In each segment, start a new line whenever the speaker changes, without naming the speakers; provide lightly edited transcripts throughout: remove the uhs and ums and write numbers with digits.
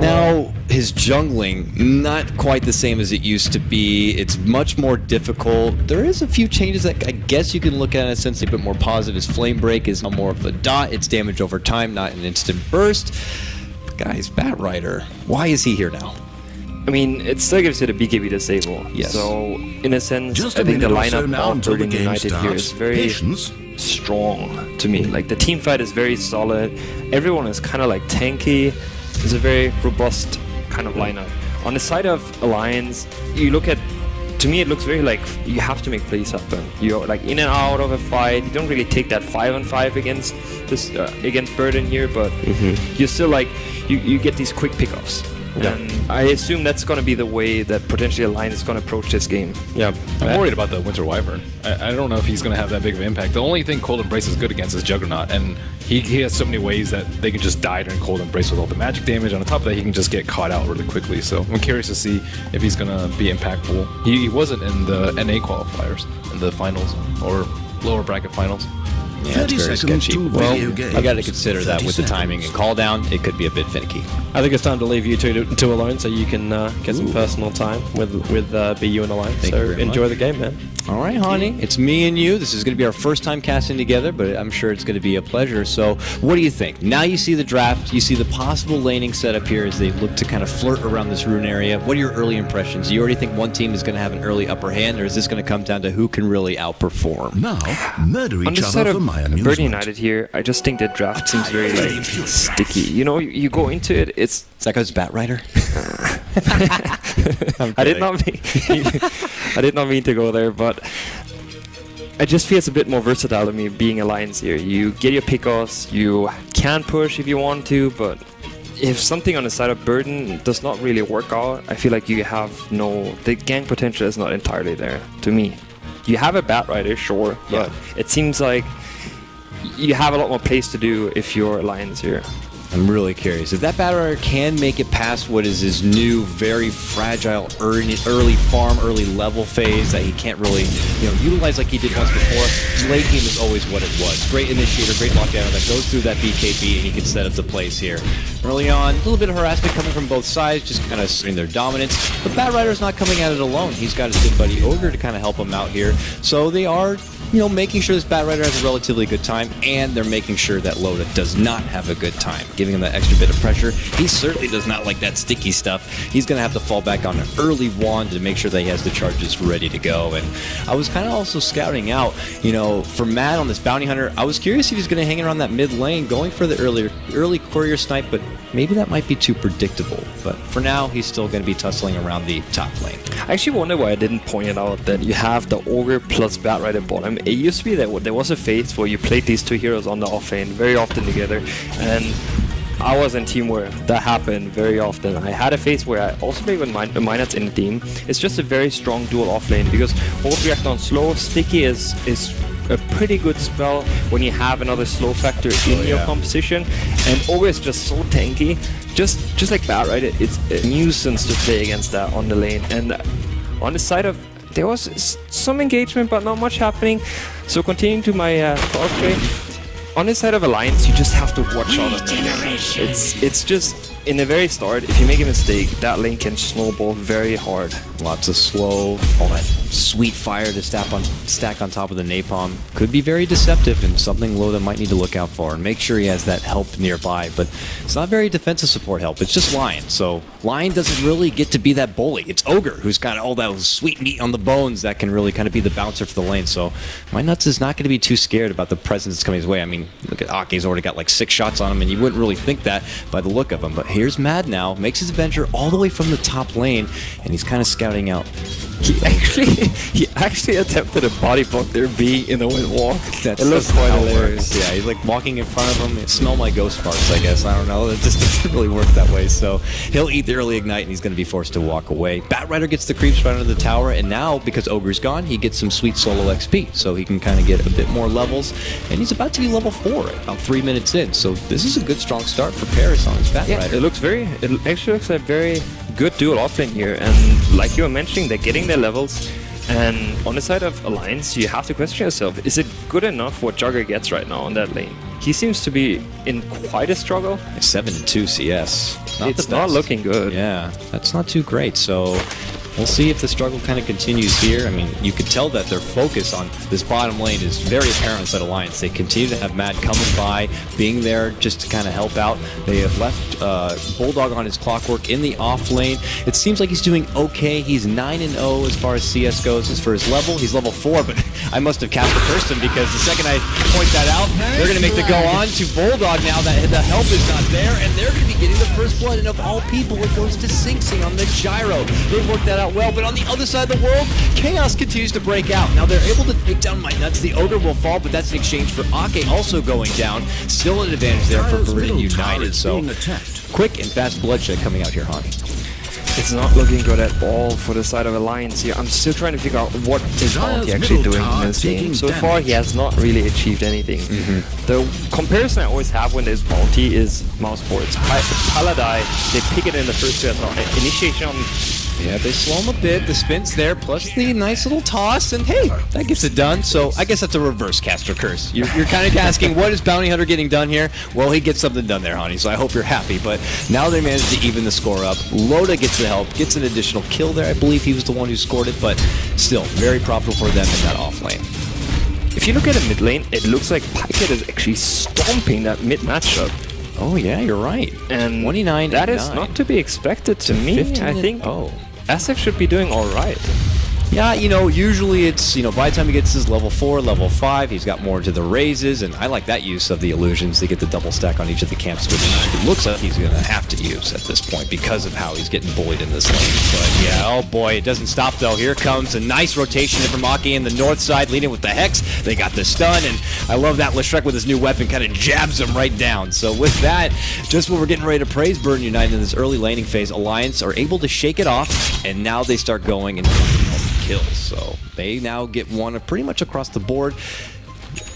Now, his jungling, not quite the same as it used to be. It's much more difficult. There is a few changes that I guess you can look at in a sense a bit more positive. His flame break is more of a dot. It's damage over time, not an instant burst. But guys, Batrider, why is he here now?
I mean, it still gives you the BKB disable.
Yes.
So, in a sense, I think the lineup of Burden United here is very strong to me. Like, the team fight is very solid. Everyone is kind of like tanky. It's a very robust kind of lineup. On the side of Alliance, you look at, to me it looks very like you have to make plays happen. You're like in and out of a fight. You don't really take that 5-on-5 against this against Burden here, but you're still like you get these quick pickoffs. Yeah. And I assume that's going to be the way that potentially Alliance is going to approach this game.
Yeah, I'm worried about the Winter Wyvern. I don't know if he's going to have that big of an impact. The only thing Cold Embrace is good against is Juggernaut, and he has so many ways that they can just die during Cold Embrace with all the magic damage. On top of that, he can just get caught out really quickly. So I'm curious to see if he's going to be impactful. He wasn't in the NA qualifiers, in the finals, or lower bracket finals.
Yeah, it's very sketchy. Well, I got to consider that with the timing and call down, it could be a bit finicky.
I think it's time to leave you two alone so you can get some personal time with BU and Alliance.
Thank you very
enjoy
much.
the game, man.
All right, Hani, it's me and you. This is going to be our first time casting together, but I'm sure it's going to be a pleasure. So what do you think? Now you see the draft, you see the possible laning setup here as they look to kind of flirt around this rune area. What are your early impressions? You already think one team is going to have an early upper hand, or is this going to come down to who can really outperform?
Now, murder each other for my amusement.
Burden United here, I just think the draft seems very like sticky. You know, you go into it, it's...
Is that because Batrider?
I did not mean to go there, but I just feel it's a bit more versatile to me being Alliance here. You get your pickoffs, you can push if you want to, but if something on the side of Burden does not really work out, I feel like you have the gank potential is not entirely there to me. You have a Batrider, sure, but it seems like you have a lot more plays to do if you're Alliance here.
I'm really curious. If that Batrider can make it past what is his new, very fragile early farm, early level phase that he can't really, utilize like he did once before, his late game is always what it was. Great initiator, great lockdown that goes through that BKB, and he can set up the plays here. Early on, a little bit of harassment coming from both sides, just kind of asserting their dominance. But Batrider's not coming at it alone. He's got his good buddy Ogre to kind of help him out here. So they are, making sure this Batrider has a relatively good time, and they're making sure that Loda does not have a good time, giving him that extra bit of pressure. He certainly does not like that sticky stuff. He's going to have to fall back on an early wand to make sure that he has the charges ready to go. And I was kind of also scouting out, for Matt on this Bounty Hunter, I was curious if he's going to hang around that mid lane, going for the early courier snipe, but maybe that might be too predictable. But for now, he's still going to be tussling around the top lane.
I actually wonder why I didn't point it out that you have the Ogre plus Batrider bottom. It used to be that there was a phase where you played these two heroes on the off lane very often together, and I was in team where that happened very often. I had a phase where I also played with Minats in the team. It's just a very strong dual off lane because Hold React on slow, sticky is a pretty good spell when you have another slow factor in your composition, and Ogre is just so tanky. Just like that, right? It's a nuisance to play against that on the lane. And on the side of, there was some engagement, but not much happening. So continuing to my thought trade, on the side of Alliance, you just have to watch out of it. It's just, in the very start, if you make a mistake, that lane can snowball very hard.
Lots of slow, all that sweet fire to stack on top of the napalm. Could be very deceptive and something Loda might need to look out for and make sure he has that help nearby, but it's not very defensive support help, it's just Lion. So Lion doesn't really get to be that bully. It's Ogre who's got all that sweet meat on the bones that can really kind of be the bouncer for the lane. So my nuts is not going to be too scared about the presence that's coming his way. I mean, look at Aki's already got like 6 shots on him, and you wouldn't really think that by the look of him. But here's Mad now, makes his adventure all the way from the top lane, and he's kind of scouting out.
He actually attempted a body block there, being in the wind walk.
It looks quite hilarious. Yeah, he's like walking in front of him. It smelled like ghost farts, I guess. I don't know. It just doesn't really work that way. So he'll eat the early ignite, and he's going to be forced to walk away. Batrider gets the creeps right under the tower, and now, because Ogre's gone, he gets some sweet solo XP. So he can kind of get a bit more levels, and he's about to be level 4 about 3 minutes in. So this is a good, strong start for Paris on his Batrider.
Yeah, it actually looks like very good dual offlane here, and like you were mentioning, they're getting their levels. And on the side of Alliance, you have to question yourself, is it good enough what Jugger gets right now on that lane? he seems to be in quite a struggle.
7-2 CS.
It's not looking good.
Yeah, that's not too great. So we'll see if the struggle kind of continues here. I mean, you could tell that their focus on this bottom lane is very apparent inside Alliance. They continue to have Mad coming by, being there just to kind of help out. They have left Bulldog on his clockwork in the off lane. It seems like he's doing okay. He's 9-0 as far as CS goes. As for his level, he's level 4, but I must have cast a cursed him because the second I point that out, they're going to make the go on to Bulldog now that the help is not there, and they're going to be getting the first blood, and of all people, it goes to Sing Sing on the gyro. They've worked that out well, but on the other side of the world, chaos continues to break out. Now they're able to take down My Nuts. The Ogre will fall, but that's in exchange for Ake also going down. Still an advantage there for Berlin United. So quick and fast bloodshed coming out here, Hani.
It's not looking good at all for the side of Alliance here. I'm still trying to figure out what is Ake actually doing in this game. So far, he has not really achieved anything. The comparison I always have when there's Bounty is mouse boards. Paladai, they pick it in the first two as well. Initiation on...
Yeah, they slow him a bit. The spin's there, plus the nice little toss, and hey, that gets it done. So I guess that's a reverse caster curse. You're kind of asking, what is Bounty Hunter getting done here? Well, he gets something done there, Honey, so I hope you're happy. But now they managed to even the score up. Loda gets the help, gets an additional kill there. I believe he was the one who scored it, but still, very profitable for them in that off lane.
If you look at the mid lane, it looks like Pyket is actually stomping that mid matchup.
Oh yeah, you're right.
And
29.
That is not to be expected to me.
15.
I think SF should be doing all right.
Yeah, you know, usually it's, you know, by the time he gets his level 4, level 5, he's got more into the raises, and I like that use of the illusions to get the double stack on each of the camps, which it looks like he's going to have to use at this point because of how he's getting bullied in this lane. But yeah, oh boy, it doesn't stop though. Here comes a nice rotation from Ake in the north side, leading with the Hex. They got the stun, and I love that Leshrek with his new weapon kind of jabs him right down. So with that, just when we're getting ready to praise Burn United in this early laning phase, Alliance are able to shake it off, and now they start going and kills. So they now get one pretty much across the board.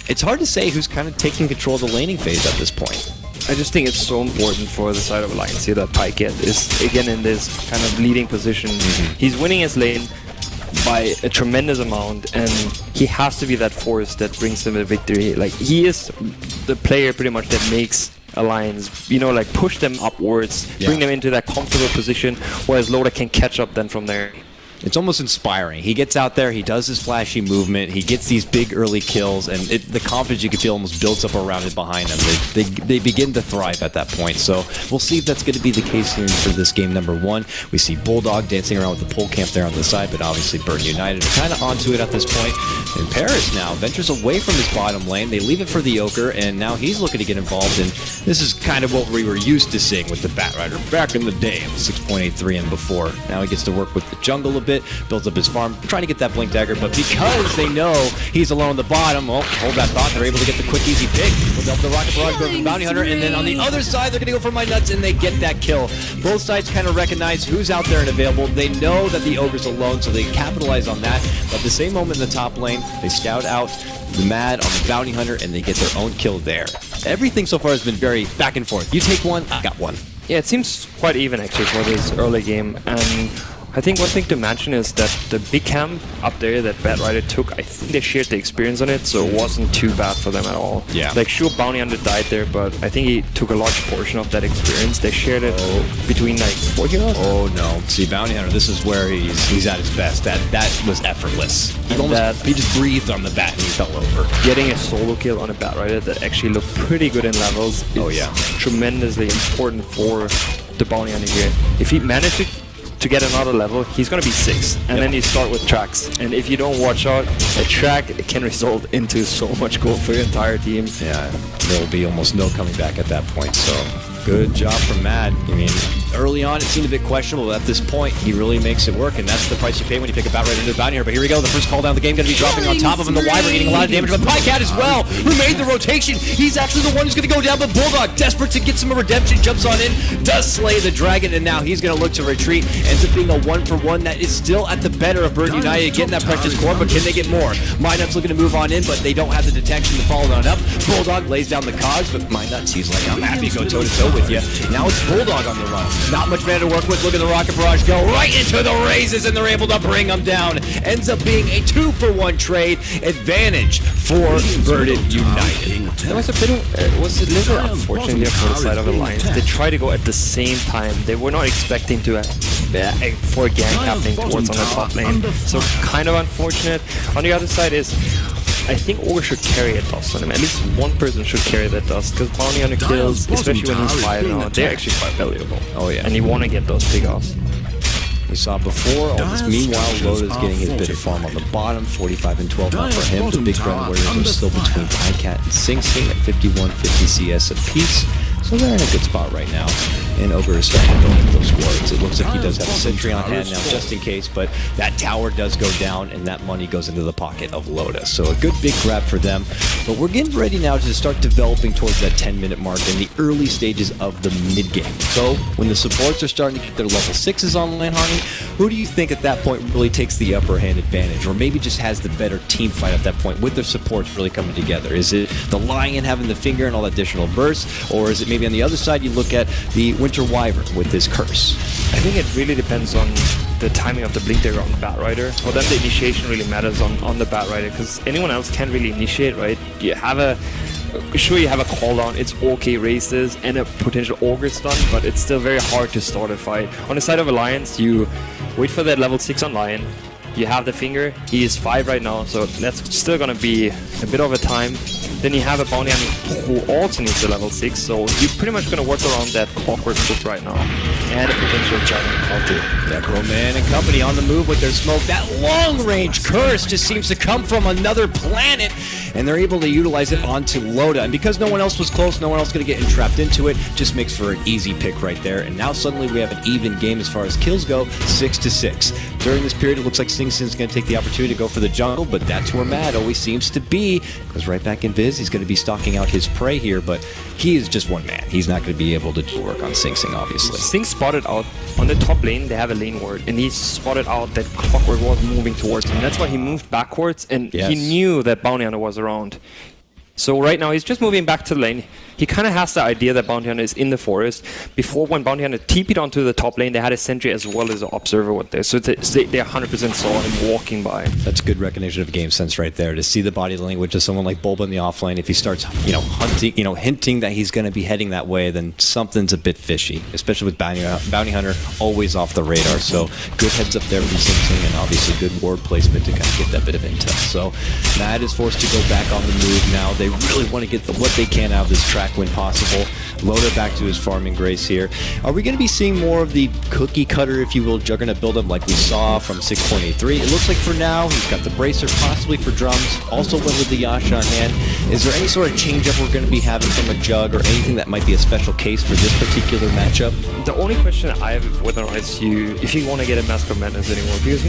It's hard to say who's kind of taking control of the laning phase at this point.
I just think it's so important for the side of Alliance here that Pyket is again in this kind of leading position. He's winning his lane by a tremendous amount, and he has to be that force that brings him a victory. Like, he is the player pretty much that makes Alliance, you know, like push them upwards, bring them into that comfortable position, whereas Loda can catch up then from there.
It's almost inspiring. He gets out there, he does his flashy movement, he gets these big early kills, and the confidence you can feel almost builds up around it behind them. They begin to thrive at that point. So we'll see if that's going to be the case here for this game number 1. We see Bulldog dancing around with the pole camp there on the side, but obviously Burn United are kind of onto it at this point. And Paris now ventures away from his bottom lane. They leave it for the Ogre, and now he's looking to get involved, and this is kind of what we were used to seeing with the Batrider back in the day, 6.83 and before. Now he gets to work with the jungle a bit, builds up his farm, trying to get that Blink Dagger, but because they know he's alone at the bottom, well, hold that thought, they're able to get the quick, easy pick. With the Rocket Barrage go from Bounty Hunter, and then on the other side, they're going to go for My Nuts, and they get that kill. Both sides kind of recognize who's out there and available. They know that the Ogre's alone, so they capitalize on that. But at the same moment in the top lane, they scout out the Mad on the Bounty Hunter, and they get their own kill there. Everything so far has been very back and forth. You take one, I got one.
Yeah, it seems quite even actually for this early game, and I think one thing to mention is that the big camp up there that Batrider took, I think they shared the experience on it, so it wasn't too bad for them at all.
Yeah.
Like, sure, Bounty Hunter died there, but I think he took a large portion of that experience. They shared it between, like, 4 heroes.
Oh, no. See, Bounty Hunter, this is where he's at his best. That was effortless. He just breathed on the bat and he fell over.
Getting a solo kill on a Batrider that actually looked pretty good in levels is tremendously important for the Bounty Hunter here. If he managed to get another level, he's going to be 6, and then you start with tracks, and if you don't watch out, a track can result into so much gold for your entire team.
Yeah, there will be almost no coming back at that point, so good job from Mad. I mean, early on it seemed a bit questionable, but at this point he really makes it work, and that's the price you pay when you pick a Batrider into the Bounty Hunter. But here we go, the first call down of the game going to be dropping on top of him. The Wyvern getting a lot of damage, but Pycat as well, who made the rotation. He's actually the one who's going to go down, but Bulldog, desperate to get some redemption, jumps on in, does slay the dragon, and now he's going to look to retreat. Ends up being a 1-for-1 that is still at the better of Burn United, getting that precious core, but can they get more? My Nuts looking to move on in, but they don't have the detection to follow on up. Bulldog lays down the cogs, but My Nuts, he's like, I'm happy to go toe-to-toe with you. Now it's Bulldog on the run. Not much mana to work with. Look at the Rocket Barrage go right into the raises, and they're able to bring them down. Ends up being a 2-for-1 trade. Advantage for Verdant United.
There was a bit of, was a little unfortunate there for the side of Alliance. They tried to go at the same time. They were not expecting to for a gank happening towards on the top lane. So kind of unfortunate. On the other side is, I think Ogre should carry a dust on him. At least one person should carry that dust, because bounty hunter kills, especially when he's 5 now, they're actually quite valuable.
Oh yeah.
And you want to get those big offs.
We saw before all this. Meanwhile, Loda's getting his bit of farm on the bottom, 45 and 12 now for him. The big ground warriors are still between Pycat and Sing Sing at 51-50 CS apiece. So they're in a good spot right now. And Ogre is starting to build up those wards. It looks like he does have a sentry on hand now just in case, but that tower does go down and that money goes into the pocket of Loda. So a good big grab for them. But we're getting ready now to start developing towards that 10-minute mark in the early stages of the mid-game. So when the supports are starting to get their level 6s online, Hani, who do you think at that point really takes the upper hand advantage, or maybe just has the better team fight at that point with their supports really coming together? Is it the Lion having the finger and all that additional burst, or is it maybe on the other side you look at the Winter Wyvern with his curse?
I think it really depends on the timing of the blink dagger on the Batrider. For them, the initiation really matters on the Batrider, because anyone else can't really initiate, right? You have a sure, you have a cooldown, it's okay races and a potential Ogre stun, but it's still very hard to start a fight. On the side of Alliance, you wait for that level 6 on Lion, you have the finger, he is 5 right now, so that's still gonna be a bit of a time. Then you have a bounty hunter who also needs a level 6, so you're pretty much gonna work around that clockwork foot right now. And a potential giant multi.
Necroman and company on the move with their smoke. That long-range curse just seems to come from another planet, and they're able to utilize it onto Loda. And because no one else was close, no one else going to get entrapped into it, just makes for an easy pick right there. And now suddenly we have an even game as far as kills go, 6-6. During this period, it looks like Sing Sing's going to take the opportunity to go for the jungle, but that's where Mad always seems to be. Goes right back in Viz. He's going to be stalking out his prey here, but he is just one man. He's not going to be able to do work on Sing Sing, obviously.
Sing spotted out on the top lane, they have a lane ward, and he spotted out that clockwork was moving towards him. That's why he moved backwards, and he knew that bounty hunter was around. So right now he's just moving back to the lane. He kind of has the idea that bounty hunter is in the forest. Before, when bounty hunter TP'd onto the top lane, they had a sentry as well as an observer with there. So they 100% saw him walking by.
That's good recognition of game sense right there, to see the body language of someone like Bulba in the offlane. If he starts, hunting, hinting that he's going to be heading that way, then something's a bit fishy. Especially with bounty hunter always off the radar. So good heads up there from Sing Sing, and obviously good ward placement to kind of get that bit of intel. So Mad is forced to go back on the move now. They really want to get what they can out of this track when possible. Loda back to his farming grace here. Are we going to be seeing more of the cookie cutter, if you will, Juggernaut build-up like we saw from 6.83? It looks like for now, he's got the Bracer, possibly for drums, also went with the Yasha on hand. Is there any sort of change-up we're going to be having from a Jug, or anything that might be a special case for this particular matchup?
The only question I have is whether or not if you want to get a Mask of Madness anymore, because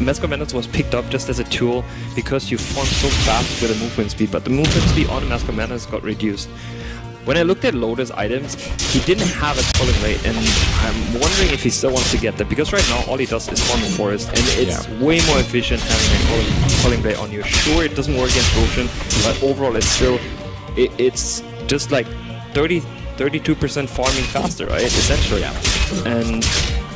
Mask of Madness was picked up just as a tool because you farm so fast with the movement speed, but the movement speed on Mask of Madness got reduced. When I looked at Loda's items, he didn't have a culling rate, and I'm wondering if he still wants to get that, because right now all he does is farm the forest, and it's way more efficient having a culling rate on you. Sure, it doesn't work against Ocean, but overall it's still, it's just like 32% farming faster, right? Essentially. And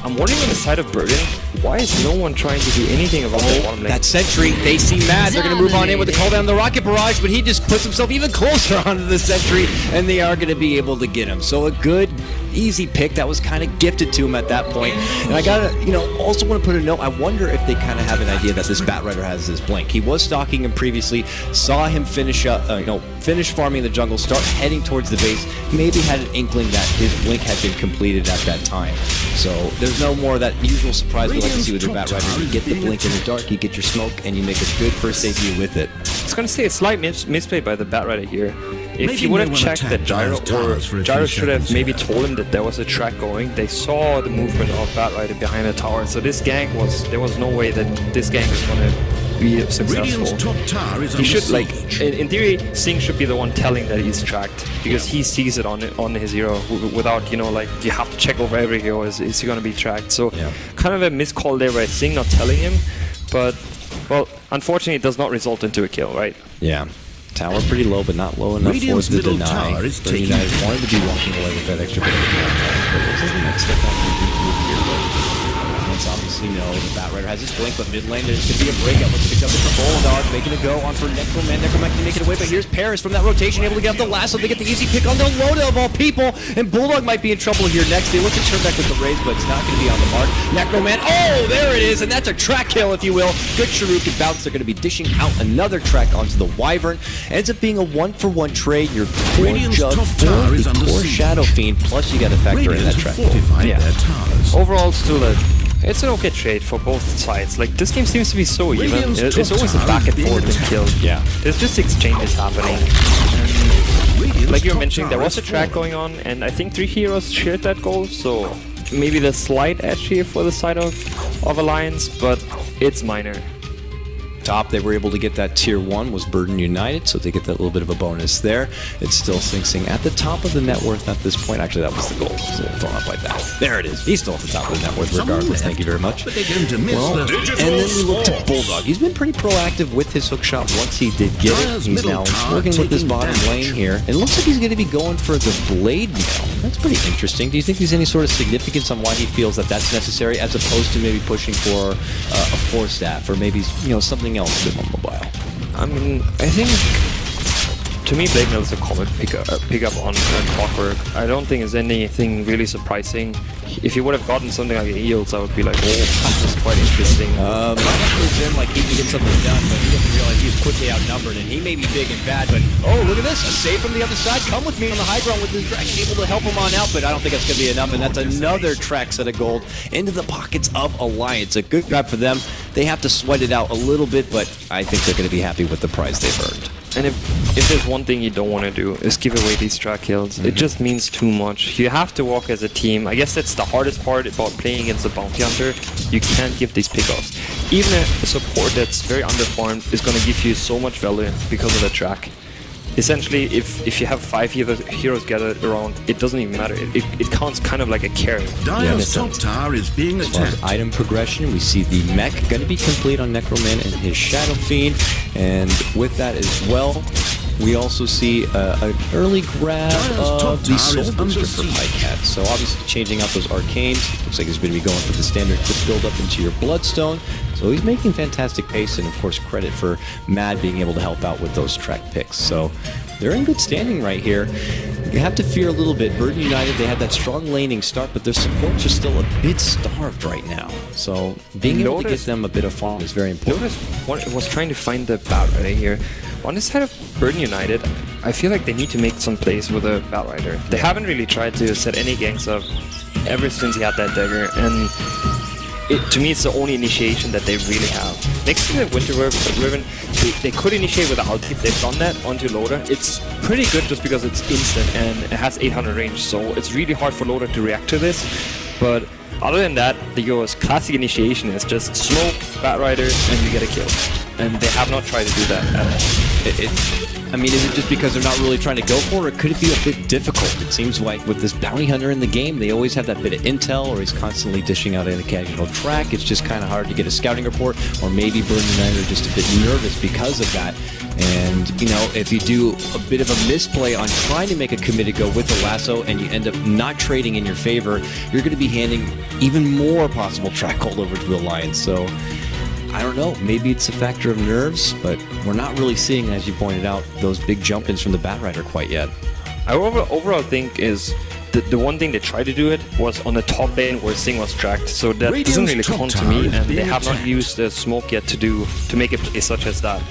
I'm wondering on the side of Burden, why is no one trying to do anything about the bottom lane?
That sentry, they see Mad, they're going to move on in with the call down the Rocket Barrage, but he just puts himself even closer onto the sentry, and they are going to be able to get him. So a good, easy pick that was kind of gifted to him at that point. And I gotta, also want to put a note, I wonder if they kind of have an idea that this Batrider has his blink. He was stalking him previously, saw him finish farming the jungle, start heading towards the base, maybe had an inkling that his blink had been completed at that time. So there's no more of that usual surprise we like to see with your Batrider. You get the blink in the dark, you get your smoke, and you make a good first debut with it.
I was going to say a slight misplay by the Batrider here. If he would have checked that Gyro, or Gyro should have maybe told him that there was a track going, they saw the movement of Batrider behind the tower. So this gank there was no way that this gank was going to be successful. He should, in theory, Sing should be the one telling that he's tracked, because he sees it on his hero without, you have to check over every hero, is he going to be tracked? So kind of a miscall there by Sing not telling him, but, well, unfortunately it does not result into a kill, right?
Yeah. Tower pretty low, but not low enough
Radiant's
for the
middle
deny.
tower is
But
taken.
United wanted to be walking away with that extra bit of but it looks like the next step back to the move here, but let's obviously know the Batrider has his blink, but mid lane there's going to be a breakout. Looks to pick up it for Bulldog, making a go on for Necroman. Necroman can make it away, but here's Paris from that rotation, able to get up the lasso. They get the easy pick on the Loda of all people, and Bulldog might be in trouble here next. They look to turn back with the Raze, but it's not going to be on the mark. Necroman, oh, there it is, and that's a track kill, if you will. Good Shuriken bounce. They're going to be dishing out another track onto the Wyvern. Ends up being a 1-for-1 trade. Your core
Radiant's
Jug
top
for
tower is
the
under
core
siege.
Shadow Fiend, plus you got to factor in that
Radiant
track
have
kill.
fortified
Yeah.
their towers.
Overall, still it's an okay trade for both sides. Like, this game seems to be so even.
Radiant's
It's always a
top
back and
tower
forth
is
and kill.
Yeah.
There's just exchanges happening.
Radiant's
Like you were
top
mentioning, there
tower
was a
is
track
fallen.
going on, and I think 3 heroes shared that goal, so maybe the slight edge here for the side of Alliance, but it's minor.
Top, they were able to get that tier 1 was Burden United, so they get that little bit of a bonus there. It's still Sing Sing at the top of the net worth at this point. Actually, that was the goal, so thrown up like that. There it is. He's still at the top of the net worth regardless. Thank you very much.
But they're going to miss
Well,
the
and then we look to Bulldog. He's been pretty proactive with his hook shot once he did get it.
Dyer's
He's
middle
now
tower
working with this
taking
bottom
damage.
lane here. And it looks like he's going to be going for the Blade Mail. That's pretty interesting. Do you think there's any sort of significance on why he feels that that's necessary as opposed to maybe pushing for a 4-staff or maybe something else a bit more mobile?
I mean, I think, to me, Blade Mail is a common pickup on Clockwork. I don't think there's anything really surprising. If you would have gotten something like Eels, I would be like, oh, this is quite interesting.
Might have to him like he can get something done, but he doesn't realize he's quickly outnumbered, and he may be big and bad, but oh, look at this, a save from the other side. Come with me on the high ground with this dragon, able to help him on out, but I don't think that's going to be enough, and that's another track set of gold into the pockets of Alliance. A good grab for them. They have to sweat it out a little bit, but I think they're going to be happy with the prize they've earned.
And if there's one thing you don't want to do is give away these track kills. It just means too much. You have to walk as a team. I guess that's the hardest part about playing against a bounty hunter. You can't give these pickoffs. Even a support that's very underfarmed is going to give you so much value because of the track. Essentially, if you have 5 heroes gathered around, it doesn't even matter. It counts kind of like a carry.
Dyer's top tower is being
As far as
attacked.
item progression, we see the mech going to be complete on Necroman and his Shadow Fiend, and with that as well, we also see an early grab
Dyer's top
of the
tower
Soul
is under
Booster for
siege.
Pycat. So obviously changing out those arcanes. Looks like he's going to be going for the standard quick build up into your Bloodstone. So he's making fantastic pace, and of course credit for Mad being able to help out with those track picks. So they're in good standing right here. You have to fear a little bit. Burden United, they had that strong laning start, but their supports are still a bit starved right now. So being able to give them a bit of farm is very important.
Loda was trying to find the Batrider here. On the side of Burden United, I feel like they need to make some plays with a Batrider. They haven't really tried to set any ganks up ever since he had that dagger, and to me, it's the only initiation that they really have. Next to the Winter Riven, they could initiate with the ulti. They've done that onto Loda. It's pretty good just because it's instant and it has 800 range, so it's really hard for Loda to react to this. But other than that, the Yo's classic initiation is just smoke, Batrider, and you get a kill. And they have not tried to do that at all.
I mean, is it just because they're not really trying to go for it, or could it be a bit difficult? It seems like with this bounty hunter in the game, they always have that bit of intel, or he's constantly dishing out an occasional track. It's just kind of hard to get a scouting report, or maybe Burden United are just a bit nervous because of that. And, if you do a bit of a misplay on trying to make a committed go with the lasso and you end up not trading in your favor, you're going to be handing even more possible track gold over to Alliance. So I don't know, maybe it's a factor of nerves, but we're not really seeing, as you pointed out, those big jump-ins from the Batrider quite yet.
I overall think is the one thing they tried to do it was on the top lane where Sing was tracked, so that
Radiant's
doesn't really
top
count to
tower
me,
is
and they
being
have not
attacked.
used the smoke yet to make a play such as that.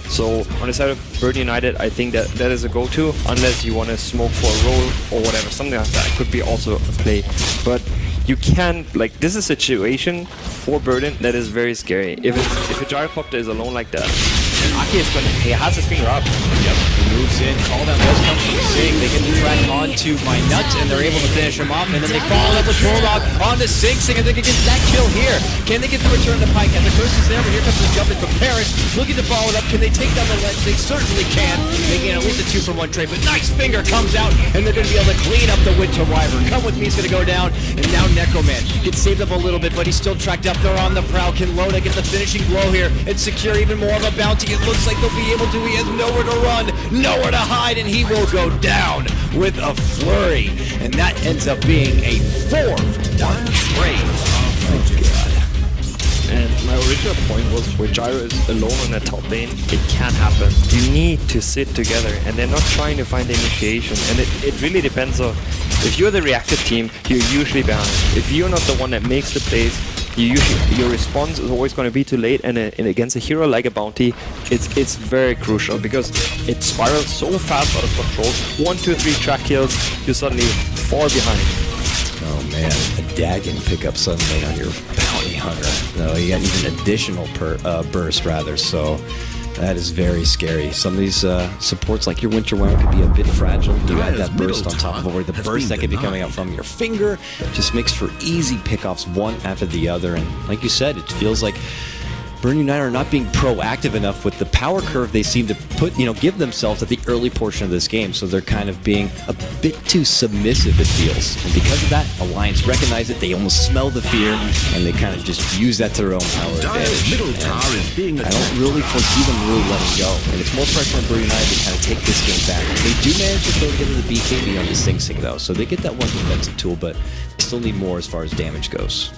So on the side of Burden United, I think that is a go-to, unless you want to smoke for a roll or whatever, something like that could be also a play. But you can, this is a situation for Burden that is very scary. If a Gyrocopter is alone like that, Aki is he has his finger up.
Yep, he moves in, all that was comes from Sing. They get the track on onto my nuts, and they're able to finish him off. And then they follow up with Bulldog onto Sing Sing, and they can get that kill here. Can they get the return to Pike? And the curse is there, but here comes the jump in from Paris. Looking to follow it up. Can they take down the ledge? They certainly can. Making at least a 2-for-1 trade, but nice finger comes out, and they're going to be able to clean up the Winter Wyvern. Come with me, he's going to go down, and now Necroman gets saved up a little bit, but he's still tracked up. They're on the prowl. Can Loda get the finishing blow here and secure even more of a bounty? It looks like they'll be able to. He has nowhere to run, nowhere to hide, and he will go down with a flurry. And that ends up being a 4-for-1 trade. Oh my god.
And my original point was where Gyro is alone on that top lane, it can't happen. You need to sit together, and they're not trying to find the initiation. And it really depends on, if you're the reactive team, you're usually behind. If you're not the one that makes the plays, your response is always going to be too late, and against a hero like a Bounty, it's very crucial because it spirals so fast out of control. 1, 2, 3 track kills, you're suddenly far behind.
Oh man, a Dagon pickup suddenly on your bounty hunter. No, you got even additional burst rather, so that is very scary. Some of these supports like your Winter Wyvern could be a bit fragile. You add that burst on top of already the burst that could be coming out from your finger. Just makes for easy pickoffs one after the other, and like you said, it feels like Burn United are not being proactive enough with the power curve they seem to give themselves at the early portion of this game, so they're kind of being a bit too submissive, it feels. And because of that, Alliance recognize it, they almost smell the fear, and they kind of just use that to their own power advantage. And I don't really foresee them really letting go, and it's more pressure on Burn United to kind of take this game back. They do manage to throw together the BKB on the Sing Sing though, so they get that one defensive tool, but they still need more as far as damage goes.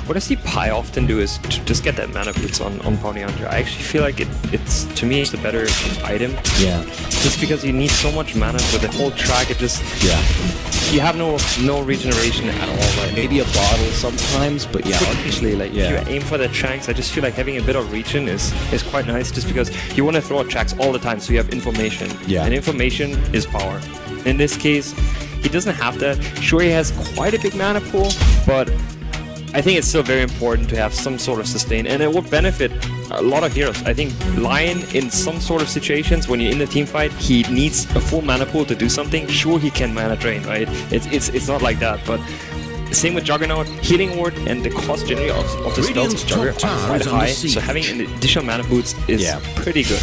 What I see Pi often do is to just get that mana boots on Bounty Hunter. I actually feel like it's to me, it's a better item.
Yeah.
Just because you need so much mana for the whole track, it just... Yeah. You have no regeneration at all. Right?
Maybe a bottle sometimes, but yeah.
Potentially, like, if you aim for the tracks, I just feel like having a bit of regen is quite nice, just because you want to throw out tracks all the time, so you have information.
Yeah.
And information is power. In this case, he doesn't have that. Sure, he has quite a big mana pool, but I think it's still very important to have some sort of sustain, and it would benefit a lot of heroes. I think Lion, in some sort of situations, when you're in the team fight, he needs a full mana pool to do something. Sure, he can mana drain, right? It's not like that, but same with Juggernaut, healing ward, and the cost generally of the spells of Juggernaut are quite high, so having an additional mana boots is pretty good.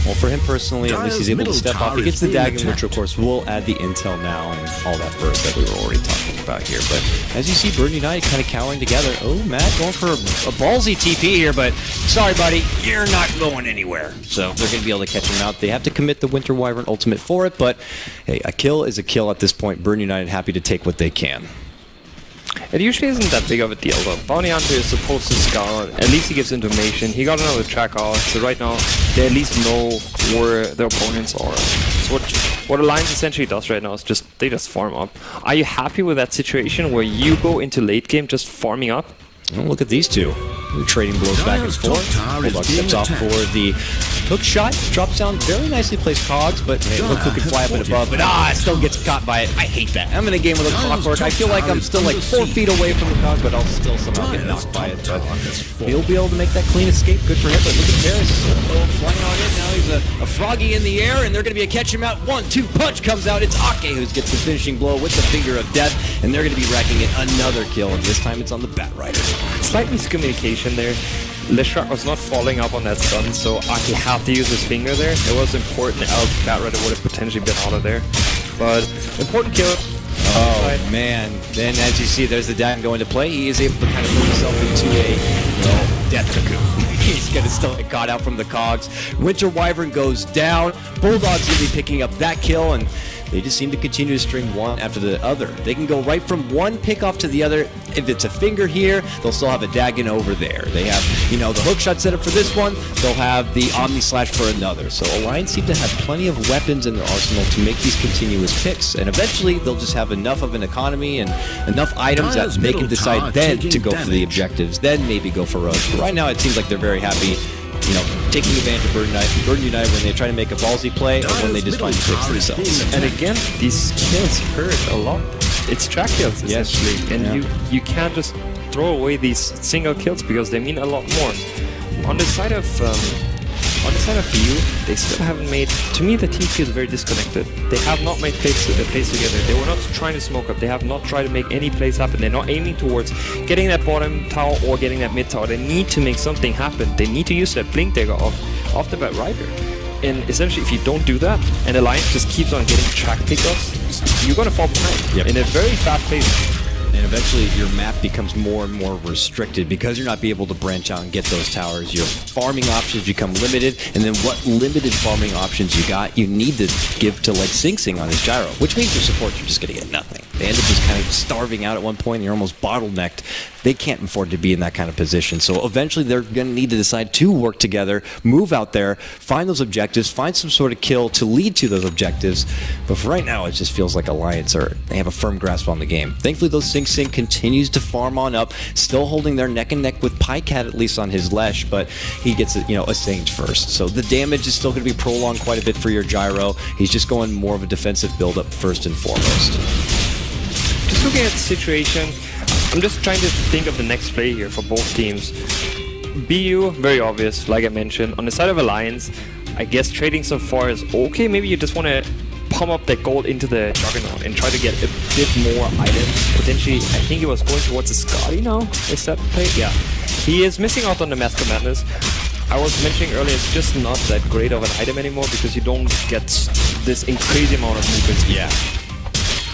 Well, for him personally, at least he's able to step off. He gets the Dagon, which of course will add the intel now and all that burst that we were already talking about here. But as you see, Burn United kind of cowering together. Oh, Matt going for a ballsy TP here, but sorry, buddy, you're not going anywhere. So they're going to be able to catch him out. They have to commit the Winter Wyvern ultimate for it, but hey, a kill is a kill at this point. Burn United happy to take what they can.
It usually isn't that big of a deal though. Bounty Hunter is supposed to scout, at least he gives information. He got another track out, so right now they at least know where their opponents are. So what Alliance essentially does right now is they just farm up. Are you happy with that situation where you go into late game just farming up?
Well, look at these two. They're trading blows back and forth. Bulldog steps off for the hook shot. Drops down very nicely placed cogs, but hey, look who can fly up and above. But it still gets caught by it. I hate that. I'm in a game with a clockwork. I feel like I'm still like 4 feet away from the cog, but I'll still somehow get knocked by it. But he'll be able to make that clean escape. Good for him. But look at Paris. Flying on in. Now he's a froggy in the air, and they're going to be a catch him out. 1-2 punch comes out. It's Ake who gets the finishing blow with the finger of death, and they're going to be racking in another kill, and this time it's on the Bat Rider.
Slight miscommunication there. Leshrac was not falling up on that stun, so Aki had to use his finger there. It was important, else Bat Rider would have potentially been out of there. But important kill.
Oh man, then as you see, there's the Dagon going to play. He is able to kind of put himself into a death cocoon. He's going to still get caught out from the cogs. Winter Wyvern goes down. Bulldog's going to be picking up that kill, and they just seem to continue to string one after the other. They can go right from one pickoff to the other. If it's a finger here, they'll still have a Dagon over there. They have, the hook shot set up for this one. They'll have the Omni Slash for another. So Alliance seem to have plenty of weapons in their arsenal to make these continuous picks. And eventually, they'll just have enough of an economy and enough items that they can decide then to go for the objectives, then maybe go for rogues. But right now, it seems like they're very happy taking advantage of Burn United when they try to make a ballsy play or when they just find the picks themselves.
And again, these kills hurt a lot. It's track kills, essentially. And you can't just throw away these single kills because they mean a lot more. On the side of on the side of BU, they still haven't made... To me, the team feels very disconnected. They have not made plays together. They were not trying to smoke up. They have not tried to make any plays happen. They're not aiming towards getting that bottom tower or getting that mid tower. They need to make something happen. They need to use that blink dagger off the bat rider. And essentially, if you don't do that, and Alliance just keeps on getting track pickups, you're going to fall behind in a very fast pace.
And eventually your map becomes more and more restricted because you're not be able to branch out and get those towers. Your farming options become limited, and then what limited farming options you got, you need to give to like Sing Sing on his gyro, which means your supports are just going to get nothing. They end up just kind of starving out at one point, and you're almost bottlenecked. They can't afford to be in that kind of position. So eventually they're going to need to decide to work together, move out there, find those objectives, find some sort of kill to lead to those objectives. But for right now, it just feels like Alliance they have a firm grasp on the game. Thankfully, those Sing Sing continues to farm on up, still holding their neck and neck with Pycat at least on his Lesh, but he gets a Sage first. So the damage is still going to be prolonged quite a bit for your gyro. He's just going more of a defensive build-up first and foremost.
Just looking at the situation, I'm just trying to think of the next play here for both teams. BU, very obvious, like I mentioned. On the side of Alliance, I guess trading so far is okay. Maybe you just want to pump up that gold into the Juggernaut and try to get a bit more items. Potentially, I think he was going towards the Scotty now. Is that play? Yeah. He is missing out on the Mask of Madness. I was mentioning earlier, it's just not that great of an item anymore because you don't get this crazy amount of movement speed.
Yeah.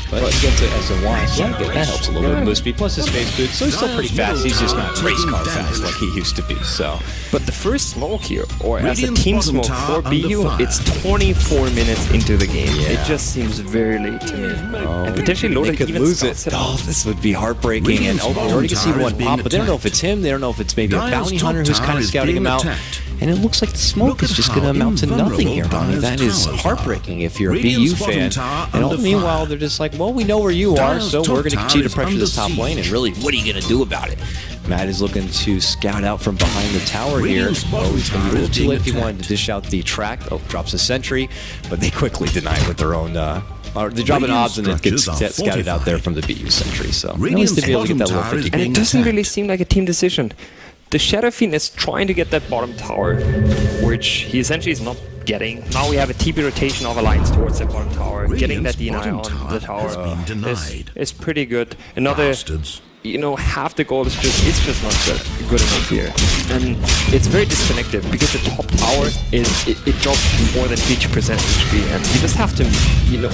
But he gets it as a Y, so that helps a little bit. Move speed plus his space boot, so he's still pretty fast. He's just not race car fast like he used to be. So,
but the first smoke here, or as a team smoke for BU, it's 24 minutes into the game. Yeah. It just seems very late to me. And potentially Loda
could lose it. Oh, this would be heartbreaking. And we already can see one pop, but they don't know if it's him. They don't know if it's maybe a bounty hunter who's kind of scouting him out. And it looks like the smoke is just going to amount to nothing here, Ronnie. That is heartbreaking if you're a BU fan. And meanwhile, they're just like, well, we know where you are, so we're going to continue to pressure this top lane. And really, what are you going to do about it? Matt is looking to scout out from behind the tower here. Oh, he's going to be a little too late if he wanted to dish out the track. Oh, drops a sentry, but they quickly deny it with their own... they drop an obs and it gets scouted out there from the BU sentry. So at least to be able to get that little 50.
And it doesn't really seem like a team decision. The Shadow Fiend is trying to get that bottom tower, which he essentially is not getting. Now we have a TP rotation of Alliance towards that bottom tower. Getting that deny on the tower is pretty good. Another, half the goal is just not good enough here. And it's very disconnected because the top tower it drops more than 50% HP, and you just have to, figure